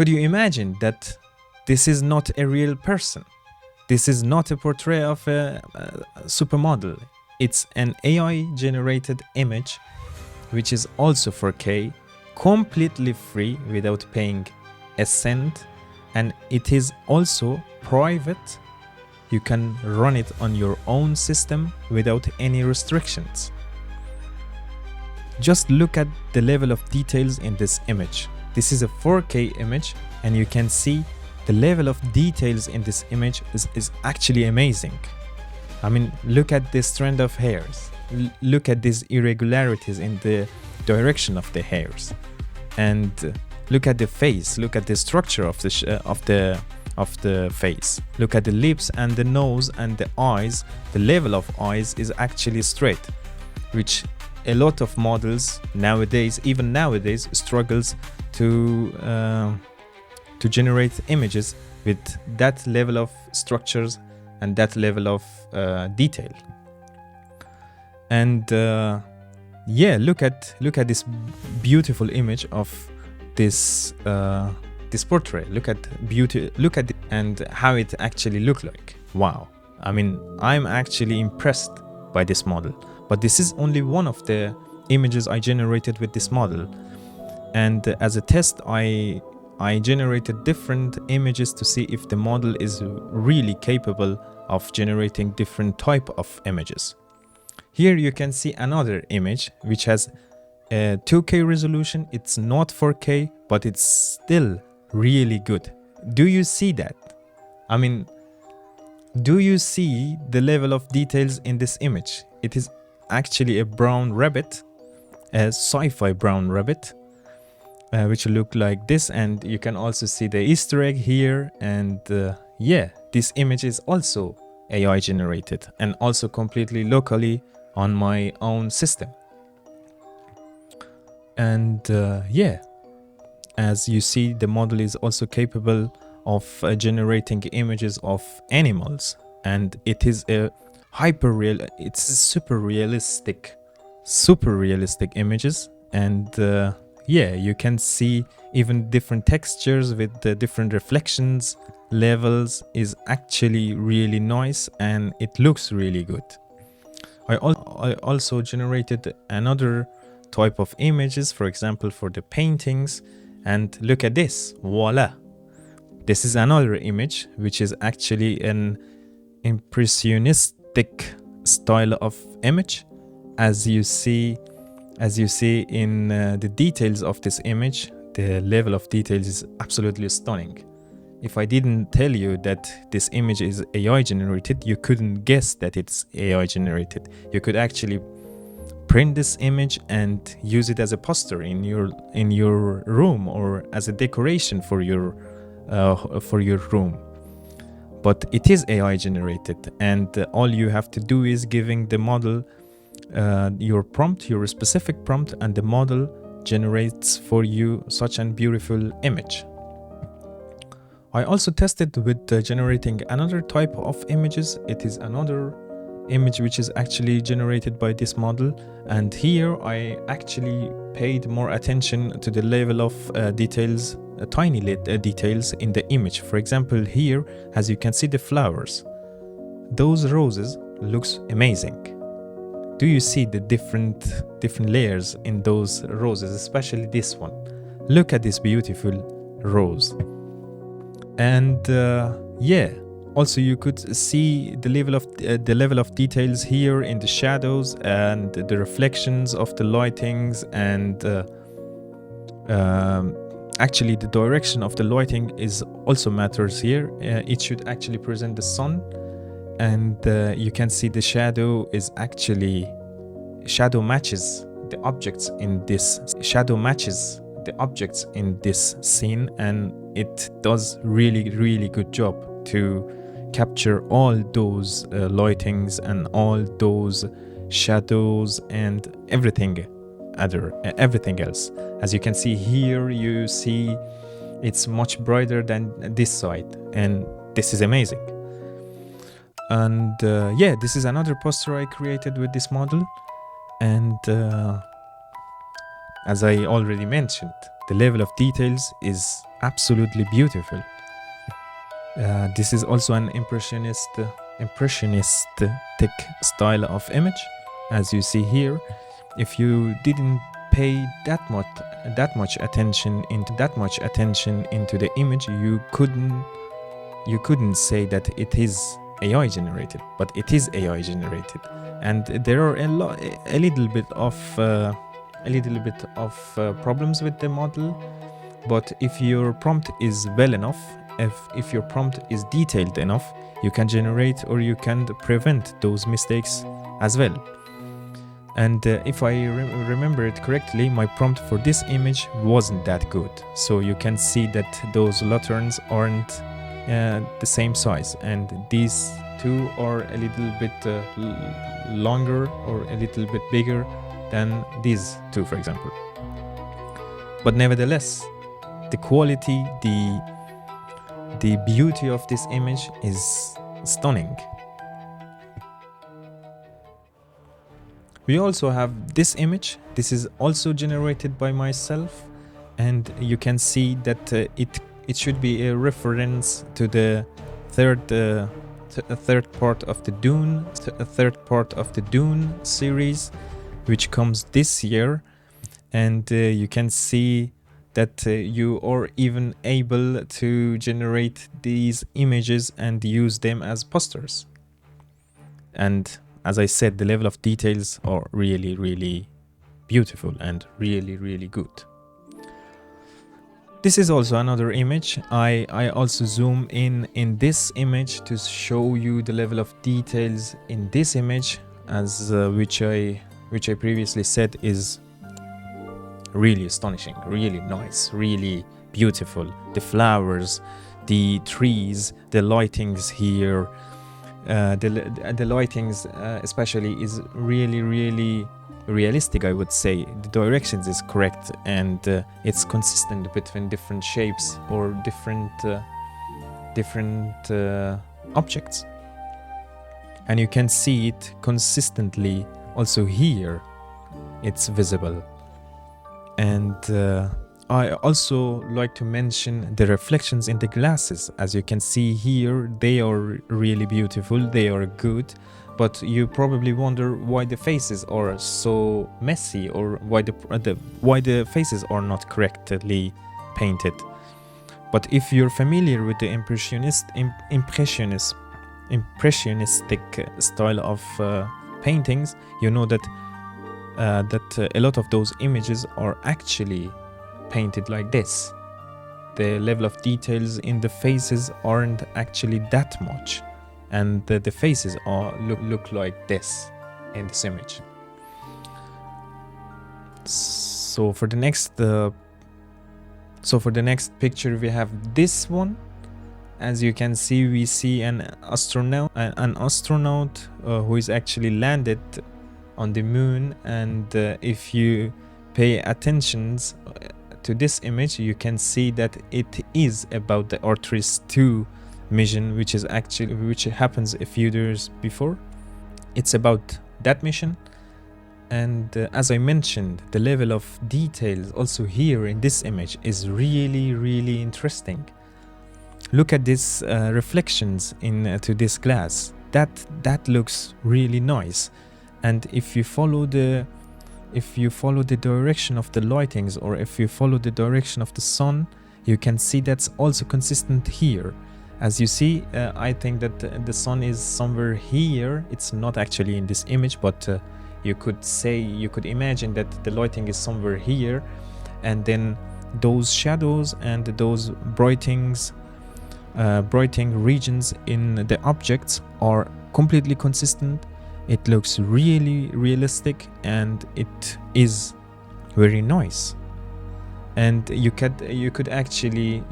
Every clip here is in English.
Could you imagine that this is not a real person? This is not a portrait of a supermodel. It's an AI generated image, which is also 4K, completely free without paying a cent, and it is also private. You can run it on your own system without any restrictions. Just look at the level of details in this image. This is a 4K image, and you can see the level of details in this image is actually amazing. I mean, look at this strand of hairs. Look at these irregularities in the direction of the hairs, and look at the face. Look at the structure of the face. Look at the lips and the nose and the eyes. The level of eyes is actually straight, which a lot of models nowadays, even nowadays, struggles to generate images with that level of structures and that level of detail. And yeah, look at this beautiful image of this this portrait. Look at beauty. Look at it and how it actually looked like. Wow! I mean, I'm actually impressed by this model. But this is only one of the images I generated with this model. And as a test, I generated different images to see if the model is really capable of generating different type of images. Here you can see another image which has a 2K resolution. It's not 4K, but it's still really good. Do you see that? I mean, do you see the level of details in this image? It is actually a brown rabbit, a sci-fi brown rabbit, which look like this, and you can also see the Easter egg here. And yeah, this image is also AI generated and also completely locally on my own system. And yeah, as you see, the model is also capable of generating images of animals, and it is a it's super realistic images. And yeah, you can see even different textures with the different reflections levels is actually really nice, and it looks really good. I also generated another type of images, for example, for the paintings. And look at this, voila! This is another image which is actually an impressionistic style of image. As you see in the details of this image, the level of details is absolutely stunning. If I didn't tell you that this image is AI generated, you couldn't guess that it's AI generated. You could actually print this image and use it as a poster in your room or as a decoration for your room. But it is AI generated, and all you have to do is giving the model your prompt, your specific prompt, and the model generates for you such a beautiful image. I also tested with generating another type of images. It is another image which is actually generated by this model, and here I actually paid more attention to the level of details, tiny details in the image. For example, here, as you can see, the flowers, those roses looks amazing. Do you see the different layers in those roses, especially this one? Look at this beautiful rose. And yeah, also you could see the level of details here in the shadows and the reflections of the lightings, and actually the direction of the lighting is also matters here. It should actually present the sun, and you can see the shadow matches the objects in this scene, and it does really good job to capture all those lightings and all those shadows and everything else. As you can see here, you see it's much brighter than this side, and this is amazing. And yeah, this is another poster I created with this model. And as I already mentioned, The level of details is absolutely beautiful. This is also an impressionistic style of image, as you see here. If you didn't pay that much attention into the image, you couldn't say that it is AI generated, but it is AI generated, and there are a little bit of problems with the model. But if your prompt is well enough, if your prompt is detailed enough, you can generate or you can prevent those mistakes as well. And if I remember it correctly, my prompt for this image wasn't that good. So you can see that those lanterns aren't the same size, and these two are a little bit longer or a little bit bigger than these two, for example. But nevertheless, the quality, the beauty of this image is stunning. We also have this image. This is also generated by myself, and you can see that it should be a reference to the third part of the Dune series, which comes this year. And you can see that you are even able to generate these images and use them as posters. And as I said, the level of details are really, really beautiful and really, really good. This is also another image. I also zoom in this image to show you the level of details in this image, as which I previously said is really astonishing, really nice, really beautiful. The flowers, the trees, the lightings here, the lightings especially is really, really realistic, I would say. The directions is correct, and it's consistent between different shapes or different objects, and you can see it consistently also here. It's visible. And I also like to mention the reflections in the glasses. As you can see here, they are really beautiful, they are good, but you probably wonder why the faces are so messy, or why the faces are not correctly painted. But if you're familiar with the impressionistic style of paintings, you know that a lot of those images are actually painted like this. The level of details in the faces aren't actually that much, and the faces look like this in this image. So for the next picture, we have this one. As you can see, we see an astronaut who is actually landed on the moon, and if you pay attention to this image, you can see that it is about the Artemis 2 mission, which happens a few years before. It's about that mission, and as I mentioned, the level of details also here in this image is really, really interesting. Look at these reflections into this glass. That looks really nice. And if you follow the direction of the lightings, or if you follow the direction of the sun, you can see that's also consistent here. As you see, I think that the sun is somewhere here. It's not actually in this image, but you could imagine that the lighting is somewhere here, and then those shadows and those brighting regions in the objects are completely consistent. It looks really realistic, and it is very nice. And you could actually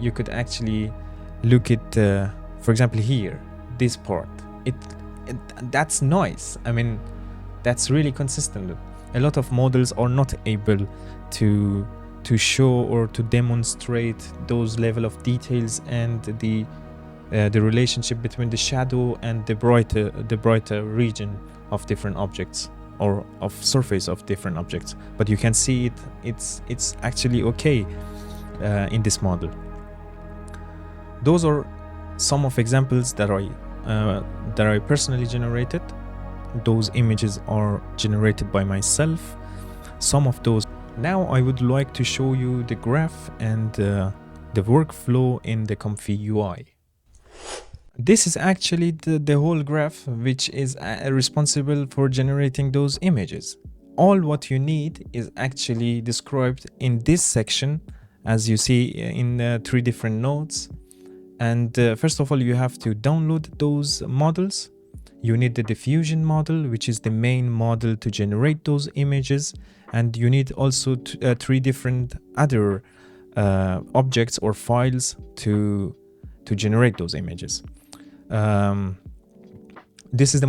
look at, for example, here, this part. That's nice. I mean, that's really consistent. A lot of models are not able to show or to demonstrate those level of details and the relationship between the shadow and the brighter region of different objects, or of surface of different objects. But you can see it's actually okay. in this model. Those are some of examples that I personally generated. Those images are generated by myself. Some of those. Now I would like to show you the graph and the workflow in the ComfyUI. This is actually the whole graph, which is responsible for generating those images. All what you need is actually described in this section, as you see in 3 different nodes. And first of all, you have to download those models. You need the diffusion model, which is the main model to generate those images. And you need also 3 different other objects or files to generate those images. This is the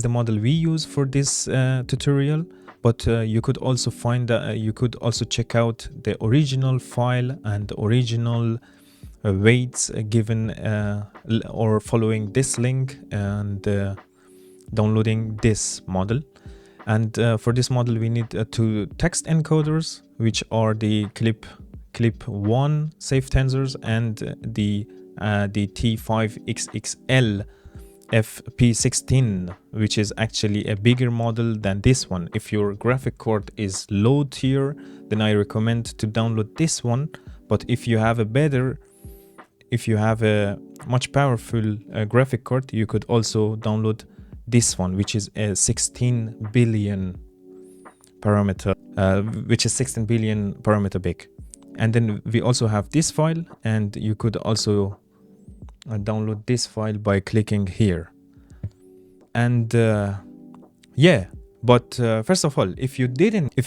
model we use for this tutorial, but you could also find you could also check out the original file and original weights given or following this link and downloading this model. And for this model we need 2 text encoders, which are the clip1 safe tensors and the T5XXL FP16, which is actually a bigger model than this one. If your graphic card is low tier, then I recommend to download this one. But if you have a much powerful graphic card, you could also download this one, which is a 16 billion parameter, big. And then we also have this file, and you could also download this file by clicking here. And yeah, but first of all, if you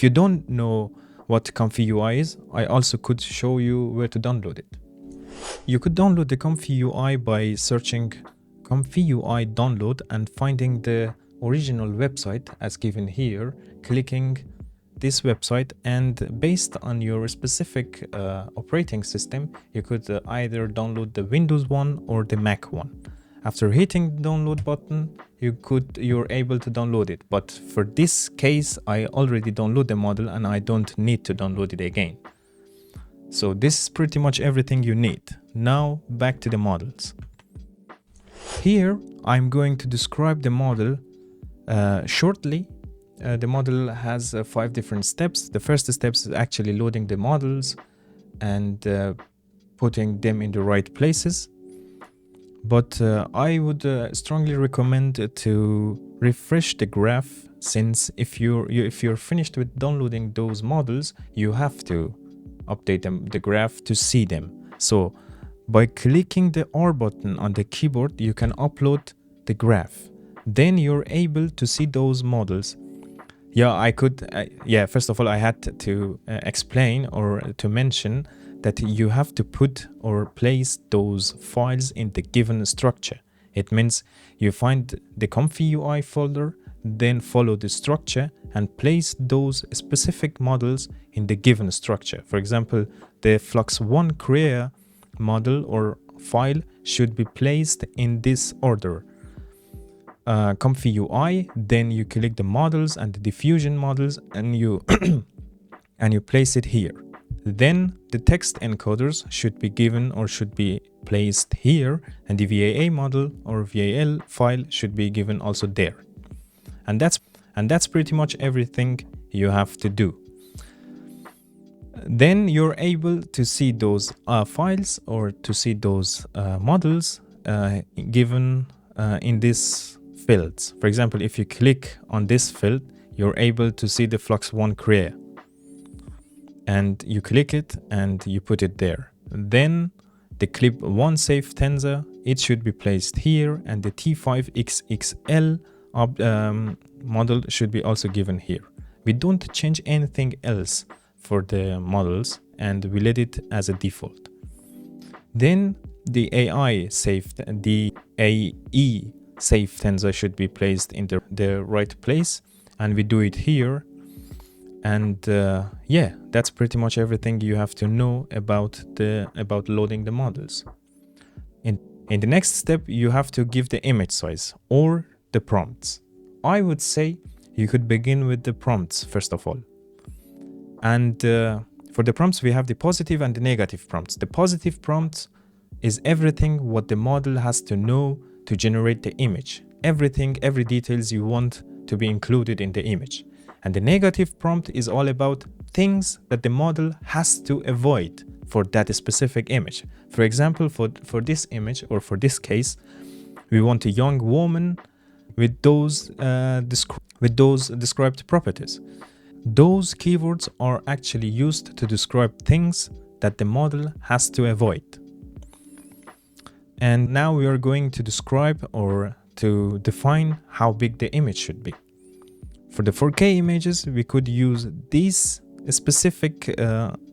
don't know what ComfyUI is, I also could show you where to download it. You could download the ComfyUI by searching ComfyUI download and finding the original website as given here, clicking this website, and based on your specific operating system, you could either download the Windows one or the Mac one. After hitting the download button, you're able to download it. But for this case, I already downloaded the model and I don't need to download it again. So this is pretty much everything you need. Now back to the models. Here I'm going to describe the model shortly. The model has 5 different steps. The first step is actually loading the models and putting them in the right places. But I would strongly recommend to refresh the graph, since if you're finished with downloading those models, you have to update the graph to see them. So by clicking the R button on the keyboard, you can upload the graph. Then you're able to see those models. Yeah, first of all, I had to explain or to mention that you have to put or place those files in the given structure. It means you find the ComfyUI folder, then follow the structure and place those specific models in the given structure. For example, the Flux1 Crea model or file should be placed in this order. ComfyUI, then you click the models and the diffusion models and you and you place it here. Then the text encoders should be given or should be placed here, and the VAA model or VAL file should be given also there. And that's pretty much everything you have to do. Then you're able to see those files or to see those models given in these fields. For example, if you click on this field, you're able to see the Flux1 Crea. And you click it and you put it there. Then the clip1 safe tensor, it should be placed here, and the T5XXL model should be also given here. We don't change anything else for the models and we let it as a default. Then the AE safe tensor should be placed in the right place, and we do it here. And yeah, that's pretty much everything you have to know about loading the models. In the next step, you have to give the image size or the prompts. I would say you could begin with the prompts first of all. And for For the prompts, we have the positive and the negative prompts. The positive prompt is everything what the model has to know to generate the image. Everything, every details you want to be included in the image. And the negative prompt is all about things that the model has to avoid for that specific image. For example, for this image, or for this case, we want a young woman with those described properties. Those keywords are actually used to describe things that the model has to avoid. And now we are going to describe or to define how big the image should be. For the 4K images, we could use these specific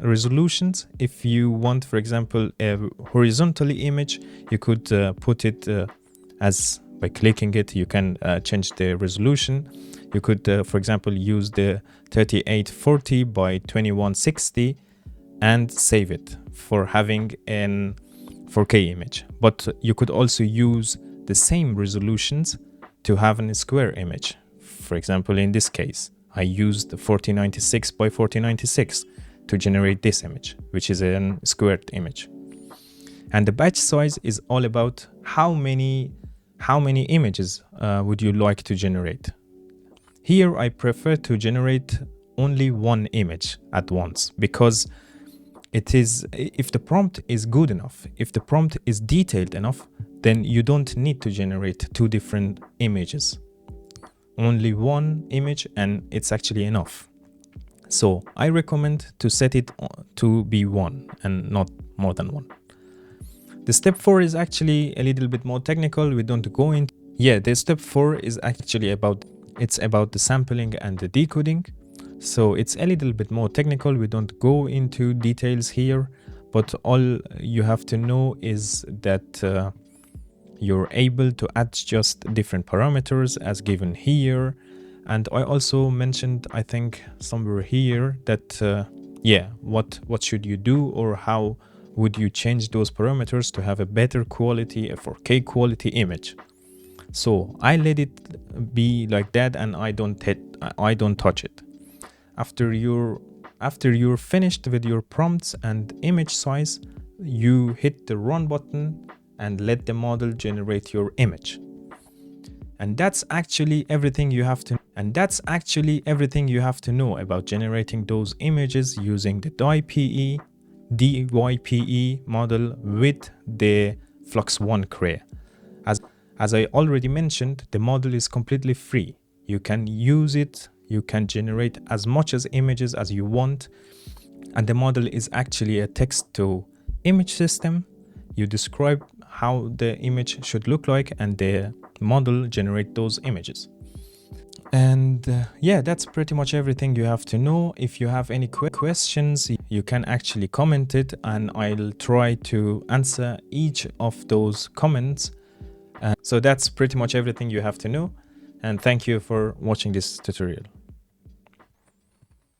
resolutions. If you want, for example, a horizontally image, you could put it as by clicking it, you can change the resolution. You could, for example, use the 3840 by 2160 and save it for having an 4K image. But you could also use the same resolutions to have a square image. For example, in this case, I used 4096 by 4096 to generate this image, which is a squared image. And the batch size is all about how many images would you like to generate. Here I prefer to generate only one image at once, because it is, if the prompt is good enough, if the prompt is detailed enough, then you don't need to generate two different images. Only one image and it's actually enough. So I recommend to set it to be one and not more than one. The step 4 is actually a little bit more technical. We don't go into. Yeah, the step 4 is actually about the sampling and the decoding. So it's a little bit more technical. We don't go into details here, but all you have to know is that you're able to adjust different parameters as given here. And I also mentioned, I think somewhere here, that yeah, what should you do, or how would you change those parameters to have a better quality, a 4K quality image. So I let it be like that, and I don't touch it. After you're finished with your prompts and image size, you hit the run button and let the model generate your image. And that's actually everything you have to know about generating those images using the DyPE model with the Flux One Cray. As I already mentioned, the model is completely free. You can use it, you can generate as much as images as you want, and the model is actually a text-to-image system. You describe how the image should look like, and the model generate those images. And yeah, that's pretty much everything you have to know. If you have any questions, you can actually comment it, and I'll try to answer each of those comments. So that's pretty much everything you have to know, and thank you for watching this tutorial.